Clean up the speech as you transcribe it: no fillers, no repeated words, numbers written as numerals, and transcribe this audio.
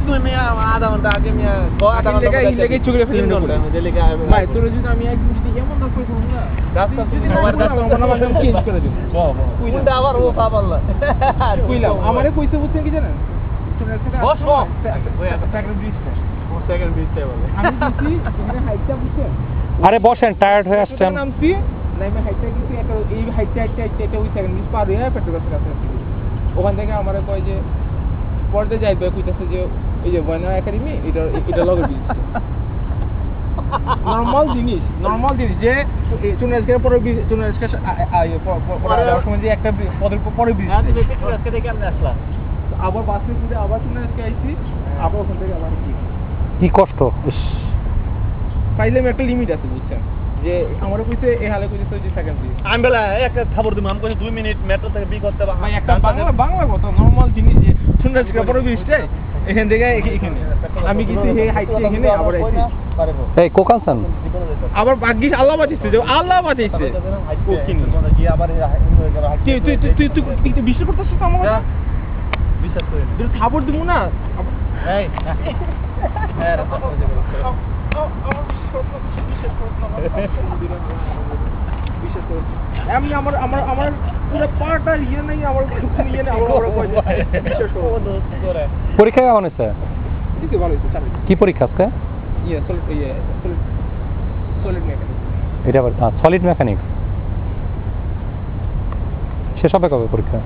তুমি মিয়া আধা ঘন্টা আগে মিয়া আধা ঘন্টা লেগে চুগরে ফেলে আমি লেগে ভাই তোর যদি আমি একদিন যদি এমন না কই দেব না রাস্তা যদি আমার নাম চেঞ্জ করে দিন কইলা আবার ও পাবাল্লা কইলাম আমারে কইতে বুঝছেন কি জানেন বস সেকেন্ড ব্রিজটা সেকেন্ড ব্রিজটা বলে আমি দিছি এখানে হাইটটা বুঝছেন আরে বসেন টায়ার্ড হয়ে আসছেন নামছি নাইমে হাইটটা কিছু একটা এই হাইটটা এটা ওই সেকেন্ড ব্রিজ পার হয়ে পেট্রোল কাছে ওখান থেকে আমারে কয় যে পড়তে যাইবে কইতাছে যে এই যে বয়না একাডেমি এটা লগে দিচ্ছে নরমাল জিনিস যে চুনাজকে পরে চুনাজকে পরে যাওয়ার সময় যে একটা পদের পরে ব্রিজ আছে চুনাজকে দেখে আমরা আসলাম আবার বাসে করে আবার চুনাজকে আইছি আবার ওখান থেকে আবার কি কষ্ট পাইলে একটা লিমিট আছে বুঝছেন যে আমারও কইছে এই হালে কইছে যে সেকেন্ড ব্রিজ আমি বেলা একটা খবর দিলাম আমি কইছি 2 মিনিট মেট্রো থেকে বি করতে ভাই একটা বাংলা কত নরমাল জিনিস যে চুনাজকে পরে ব্রিজটা এখান থেকে এখানে আমি কিছু হে হাইটে এখানে আবার আইছি এই কোকানসান আবার ভাগ্যিস আল্লাহ বাঁচিয়েছে যে আল্লাহ বাঁচিয়েছে গিয়ে আবার তুই বিশ্বাস করতেছিস তো আমার কথা বিশ্বাস করি না তুই খাবার দিব না এই হ্যাঁ রাস্তা করে দেব এমনি আমার পুরো পাটা ইয়ে নাই আমার ইয়ে নাই আমার কই বিশ্বাস করো পরীক্ষা কেমন হয়েছে ঠিক ভালো হয়েছে কি পরীক্ষা আজকে সলিড মেকানিক্স এটা আবার সলিড মেকানিক্স শেষ হবে কবে পরীক্ষা